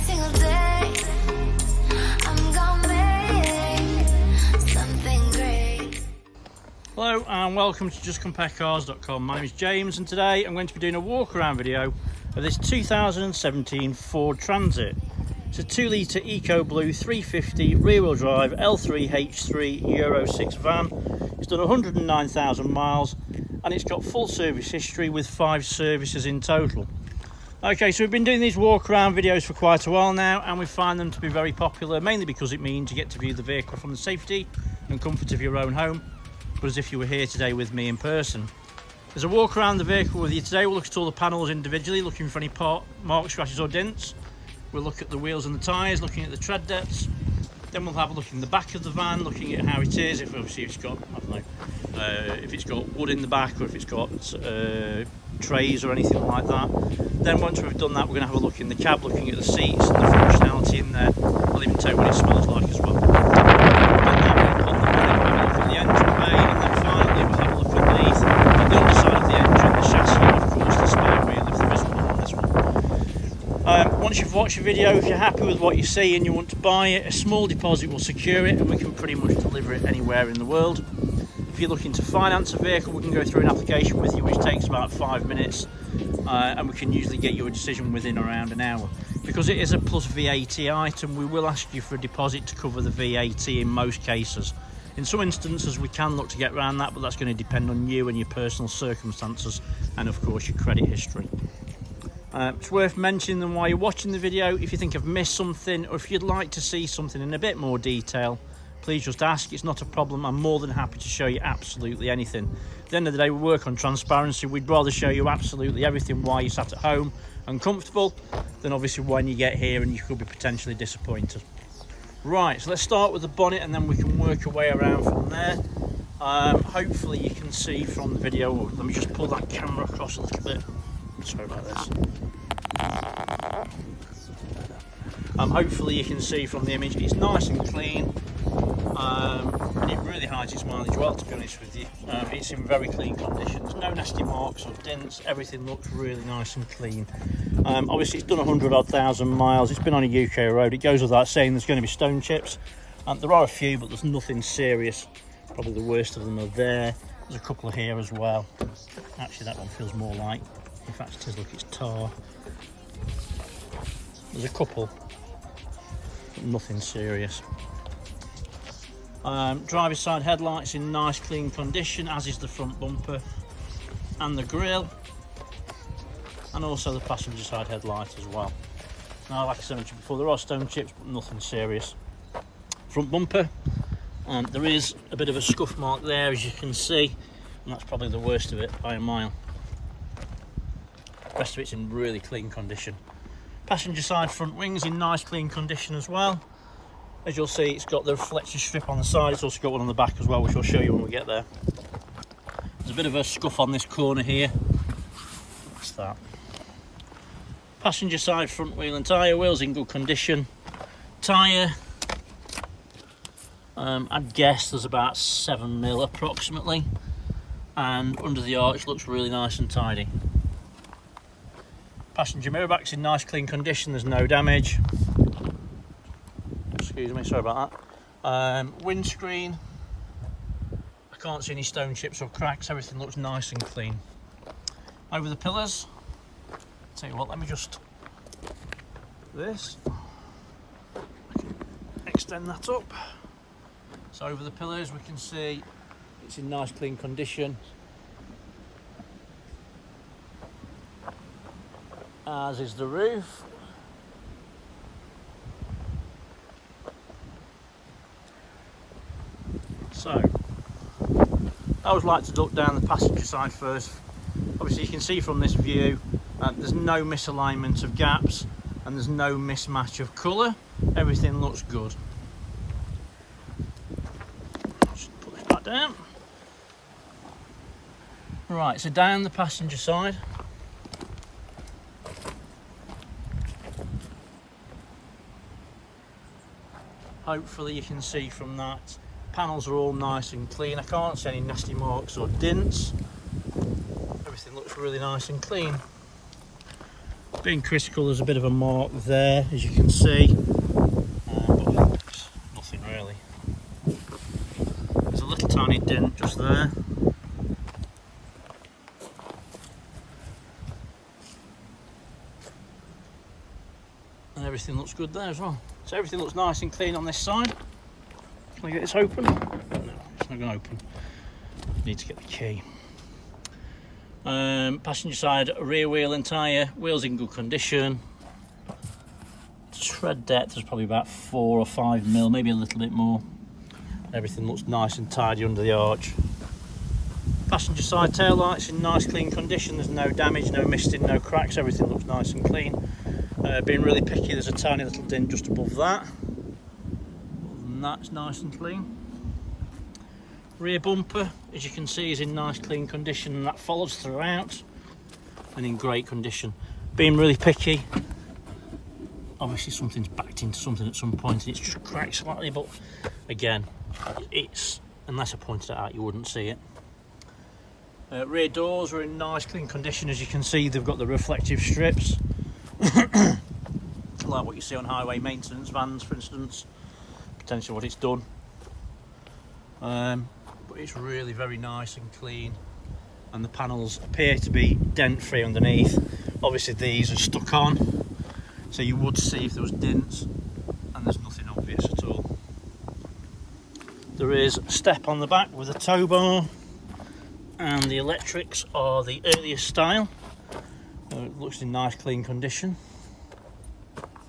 single day I'm gonna make something great. Hello and welcome to justcomparecars.com. My name is James and today I'm going to be doing a walk around video of this 2017 Ford Transit. It's a 2-litre EcoBlue 350 rear-wheel drive L3H3 Euro 6 van. It's done 109,000 miles and it's got full service history with 5 services in total. Okay, so we've been doing these walk around videos for quite a while now and we find them to be very popular, mainly because it means you get to view the vehicle from the safety and comfort of your own home, but as if you were here today with me in person. There's a walk around the vehicle with you today. We'll look at all the panels individually, looking for any marks, scratches or dents. We'll look at the wheels and the tyres, looking at the tread depths. Then we'll have a look in the back of the van, looking at how it is, if obviously it's got, I don't know, if it's got wood in the back or if it's got trays or anything like that. Then once we've done that, we're going to have a look in the cab, looking at the seats and the functionality in there. I'll even tell you what it smells like as well. Then we'll have a look at the engine bay, and then finally we'll have a look at the underside of the engine, the chassis, and of course the spare wheel if there is one on this one. Once you've watched the video, if you're happy with what you see and you want to buy it, a small deposit will secure it and we can pretty much deliver it anywhere in the world. If you're looking to finance a vehicle, we can go through an application with you which takes about 5 minutes and we can usually get you a decision within around an hour. Because it is a plus VAT item, we will ask you for a deposit to cover the VAT in most cases. In some instances we can look to get around that, but that's going to depend on you and your personal circumstances and of course your credit history. It's worth mentioning them while you're watching the video. If you think I've missed something or if you'd like to see something in a bit more detail, please just ask. It's not a problem. I'm more than happy to show you absolutely anything. At the end of the day, we work on transparency. We'd rather show you absolutely everything while you're sat at home and comfortable than obviously when you get here and you could be potentially disappointed. Right, so let's start with the bonnet and then we can work our way around from there. Hopefully you can see from the video. Let me just pull that camera across a little bit. Sorry about this. Hopefully you can see from the image it's nice and clean, and it really hides its mileage well, to be honest with you. It's in very clean condition. There's no nasty marks or dents. Everything looks really nice and clean. Obviously it's done 100,000 miles. It's been on a UK road. It goes without saying there's going to be stone chips. There are a few, but there's nothing serious. Probably the worst of them are there. There's a couple here as well. Actually that one feels more like, in fact it is, look, it's tar. There's a couple, but nothing serious. Driver's side headlights in nice clean condition, as is the front bumper and the grille, and also the passenger side headlight as well. Now, like I said before, there are stone chips, but nothing serious. Front bumper, there is a bit of a scuff mark there, as you can see, and that's probably the worst of it by a mile. The rest of it's in really clean condition. Passenger side front wings in nice clean condition as well. As you'll see, it's got the reflector strip on the side. It's also got one on the back as well, which I'll show you when we get there. There's a bit of a scuff on this corner here. What's that? Passenger side front wheel and tyre. Wheels in good condition. Tyre, I'd guess there's about 7mm approximately, and under the arch looks really nice and tidy. Passenger mirror back's in nice clean condition, there's no damage. Excuse me, sorry about that. Windscreen, I can't see any stone chips or cracks, everything looks nice and clean. Over the pillars, tell you what, let me just, this, I can extend that up. So over the pillars we can see it's in nice clean condition, as is the roof. So I always like to duck down the passenger side first. Obviously you can see from this view there's no misalignment of gaps and there's no mismatch of colour. Everything looks good. Just put this back down. Right, so down the passenger side, hopefully you can see from that panels are all nice and clean. I can't see any nasty marks or dents. Everything looks really nice and clean. Being critical, there's a bit of a mark there, as you can see, but it's nothing really. There's a little tiny dent just there. And everything looks good there as well. So everything looks nice and clean on this side. Can I get this open? No, it's not going to open. Need to get the key. Passenger side rear wheel and tyre, wheels in good condition. Tread depth is probably about 4 or 5 mil, maybe a little bit more. Everything looks nice and tidy under the arch. Passenger side tail lights in nice clean condition. There's no damage, no misting, no cracks. Everything looks nice and clean. Being really picky, there's a tiny little dent just above that. Other than that, it's nice and clean. Rear bumper, as you can see, is in nice clean condition, and that follows throughout and in great condition. Being really picky, obviously something's backed into something at some point and it's just cracked slightly, but again, it's, unless I pointed it out, you wouldn't see it. Rear doors are in nice clean condition. As you can see, they've got the reflective strips like what you see on highway maintenance vans, for instance. Potentially what it's done. But it's really very nice and clean, and the panels appear to be dent free underneath. Obviously these are stuck on, so you would see if there was dents, and there's nothing obvious at all. There is a step on the back with a tow bar, and the electrics are the earliest style. It looks in nice clean condition.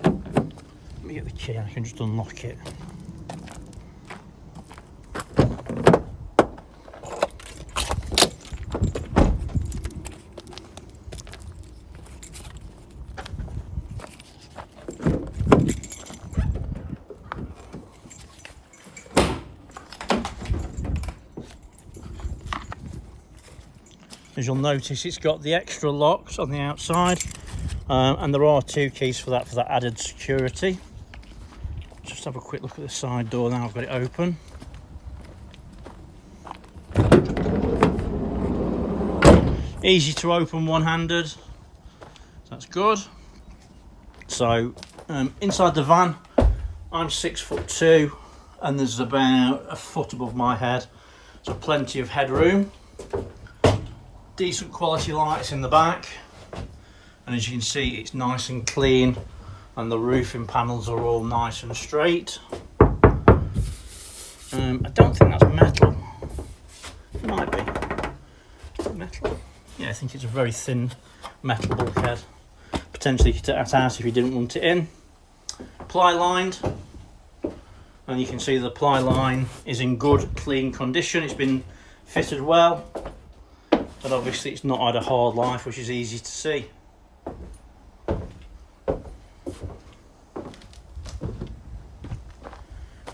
Let me get the key, I can just unlock it. As you'll notice, it's got the extra locks on the outside, and there are 2 keys for that added security. Just have a quick look at the side door now I've got it open. Easy to open one-handed, so that's good. So inside the van, I'm 6'2", and there's about a foot above my head, so plenty of headroom. Decent quality lights in the back, and as you can see, it's nice and clean, and the roofing panels are all nice and straight. I don't think that's metal. It might be. Is it metal? Yeah, I think it's a very thin metal bulkhead. Potentially you could take that out if you didn't want it in. Ply lined, and you can see the ply line is in good clean condition. It's been fitted well. But obviously it's not had a hard life, which is easy to see.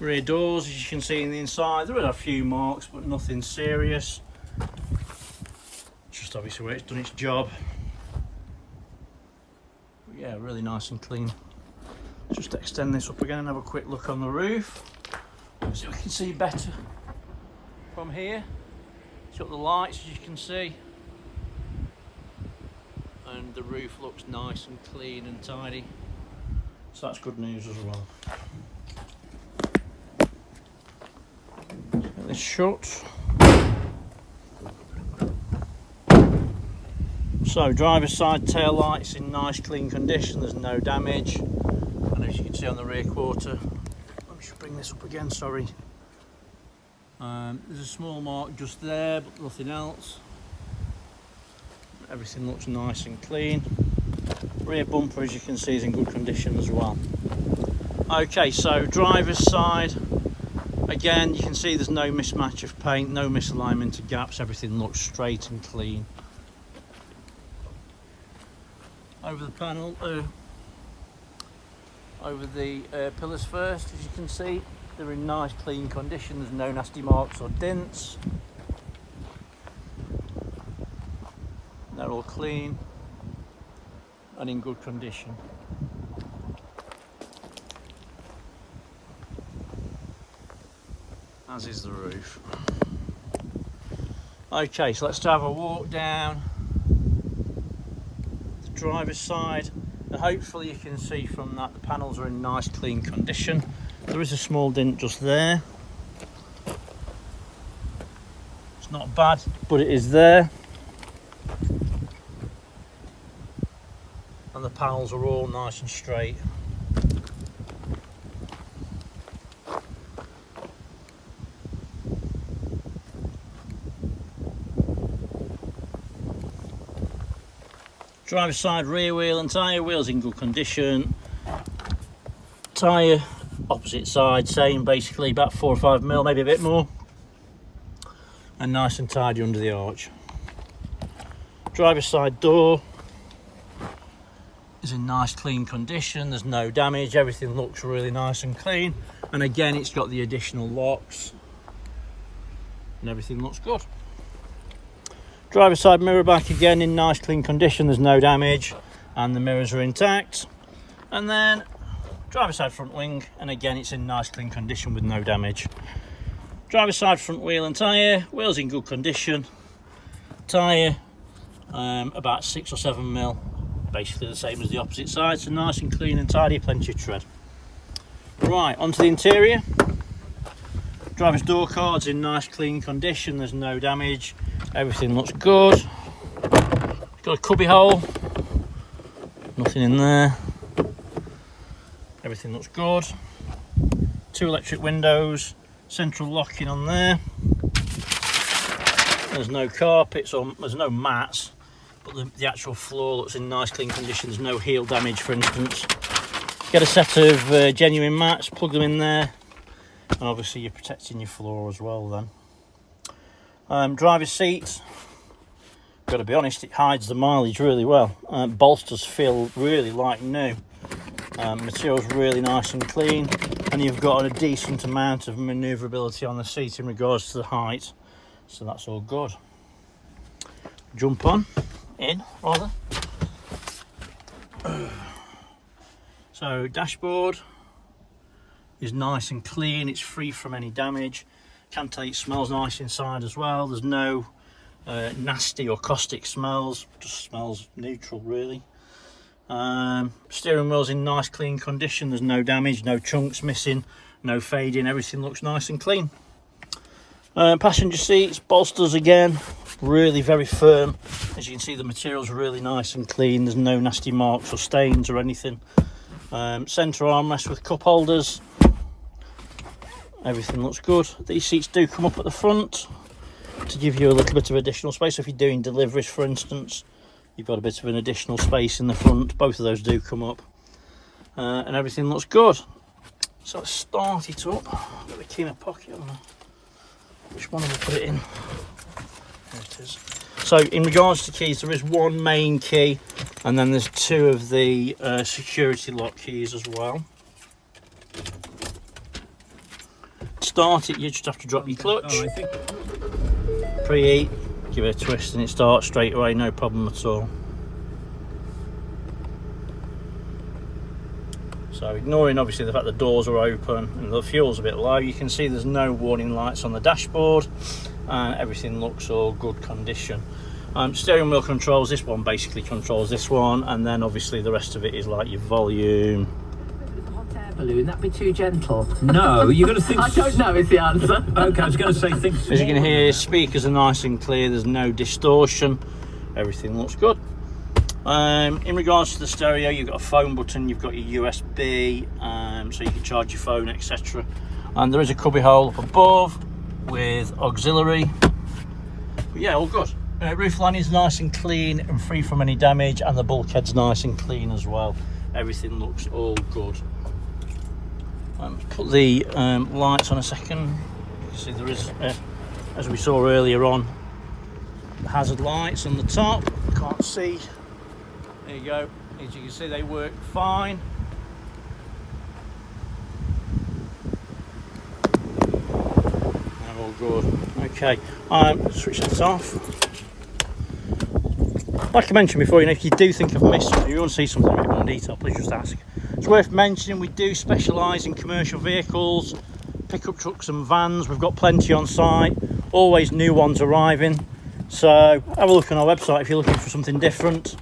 Rear doors, as you can see in the inside, there are a few marks, but nothing serious. Just obviously where it's done its job. But yeah, really nice and clean. Just extend this up again and have a quick look on the roof, so we can see better from here. It's got the lights, as you can see, and the roof looks nice and clean and tidy, so that's good news as well. Get this shut. So driver's side tail lights in nice clean condition, there's no damage, and as you can see on the rear quarter, let me just bring this up again, sorry. There's a small mark just there, but nothing else. Everything looks nice and clean. Rear bumper, as you can see, is in good condition as well. Okay, so driver's side, again, you can see there's no mismatch of paint, no misalignment of gaps, everything looks straight and clean. Over the panel, over the pillars first, as you can see, they're in nice clean condition, there's no nasty marks or dents. They're all clean and in good condition. As is the roof. Okay, so let's have a walk down the driver's side, and hopefully you can see from that the panels are in nice clean condition. There is a small dent just there. It's not bad, but it is there. And the panels are all nice and straight. Driver's side rear wheel and tyre, wheels in good condition. Tyre opposite side, same basically, about 4 or 5 mil, maybe a bit more. And nice and tidy under the arch. Driver's side door is in nice clean condition, there's no damage, everything looks really nice and clean. And again, it's got the additional locks and everything looks good. Driver's side mirror back again in nice clean condition, there's no damage and the mirrors are intact. And then driver's side front wing, and again it's in nice clean condition with no damage. Driver's side front wheel and tyre, wheels in good condition. Tyre about 6 or 7 mil, basically the same as the opposite side, so nice and clean and tidy, plenty of tread. Right, onto the interior. Driver's door cards in nice clean condition, there's no damage, everything looks good. Got a cubby hole, nothing in there, everything looks good. 2 electric windows, central locking on there. There's no carpets or there's no mats, but the actual floor looks in nice clean condition, there's no heel damage for instance. Get a set of genuine mats, plug them in there, and obviously you're protecting your floor as well then. Driver's seat, got to be honest, it hides the mileage really well. Bolsters feel really like new. Material's really nice and clean, and you've got a decent amount of manoeuvrability on the seat in regards to the height, so that's all good. Jump on, in rather. So dashboard is nice and clean, it's free from any damage. Can tell you it smells nice inside as well. There's no nasty or caustic smells, just smells neutral really. Steering wheel's in nice clean condition, there's no damage, no chunks missing, no fading, everything looks nice and clean. Passenger seats, bolsters again, really very firm. As you can see, the material's really nice and clean, there's no nasty marks or stains or anything. Centre armrest with cup holders, everything looks good. These seats do come up at the front to give you a little bit of additional space. So if you're doing deliveries for instance, you've got a bit of an additional space in the front. Both of those do come up, and everything looks good. So let's start it up. Got the key in my pocket. Which one have I put it in? There it is. So in regards to keys, there is one main key, and then there's 2 of the security lock keys as well. To start it, you just have to drop your clutch, preheat, give it a twist, and it starts straight away, no problem at all. So ignoring obviously the fact the doors are open and the fuel's a bit low, you can see there's no warning lights on the dashboard, and everything looks all good condition. Steering wheel controls, this one basically controls this one, and then obviously the rest of it is like your volume. Balloon, that'd be too gentle. No, you're going to think... I don't know is the answer. Okay, I was going to say things... As you can hear, speakers are nice and clear, there's no distortion, everything looks good. In regards to the stereo, you've got a phone button, you've got your USB, so you can charge your phone, etc. And there is a cubby hole up above with auxiliary. But yeah, all good. Roof line is nice and clean and free from any damage, and the bulkhead's nice and clean as well. Everything looks all good. Put the lights on a second. You can see there is, as we saw earlier on, the hazard lights on the top. Can't see. There you go. As you can see, they work fine. They're all good. Okay, switch this off. Like I mentioned before, if you do think I've missed something, you want to see something in a bit more detail, please just ask. It's worth mentioning we do specialise in commercial vehicles, pickup trucks and vans. We've got plenty on site, always new ones arriving. So have a look on our website if you're looking for something different.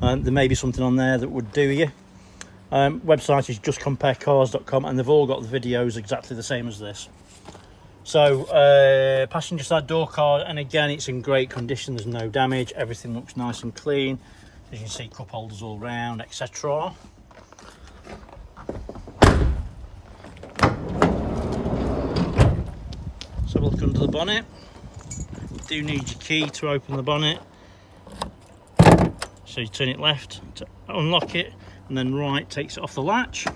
There may be something on there that would do you. Website is justcomparecars.com, and they've all got the videos exactly the same as this. So passenger side door card, and again it's in great condition, there's no damage, everything looks nice and clean. As you can see, cup holders all round, etc. So look under the bonnet. You do need your key to open the bonnet. So you turn it left to unlock it, and then right takes it off the latch.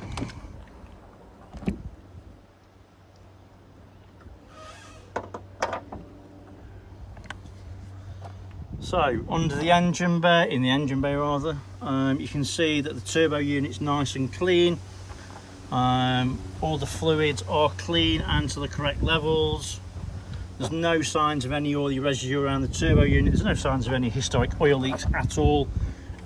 So under the engine bay, in the engine bay rather, you can see that the turbo unit's nice and clean. All the fluids are clean and to the correct levels. There's no signs of any oily residue around the turbo unit. There's no signs of any historic oil leaks at all.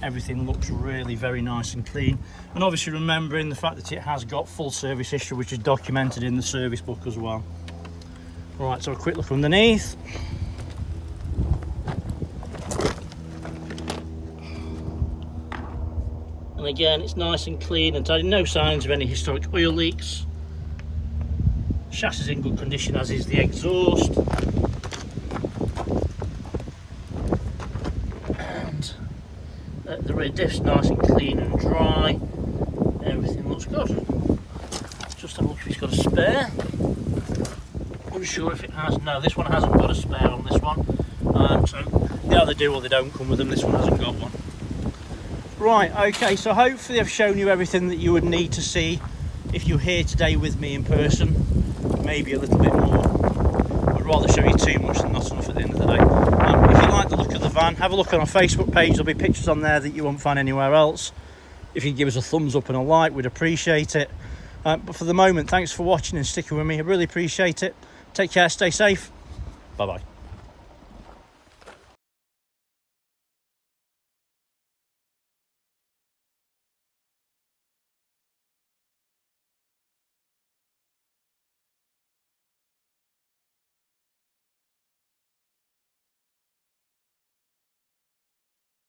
Everything looks really very nice and clean. And obviously remembering the fact that it has got full service history, which is documented in the service book as well. Right, so a quick look underneath. And again, it's nice and clean and tidy, no signs of any historic oil leaks. Chassis is in good condition, as is the exhaust. And the rear diff's nice and clean and dry. Everything looks good. Just have a look if it's got a spare. Unsure if it has. No, this one hasn't got a spare on this one. So they either do or they don't come with them. This one hasn't got one. Right, okay, so hopefully I've shown you everything that you would need to see if you're here today with me in person. Maybe a little bit more. I'd rather show you too much than not enough at the end of the day. If you like the look of the van, have a look on our Facebook page. There'll be pictures on there that you won't find anywhere else. If you can give us a thumbs up and a like, we'd appreciate it. But for the moment, thanks for watching and sticking with me. I really appreciate it. Take care, stay safe. Bye-bye.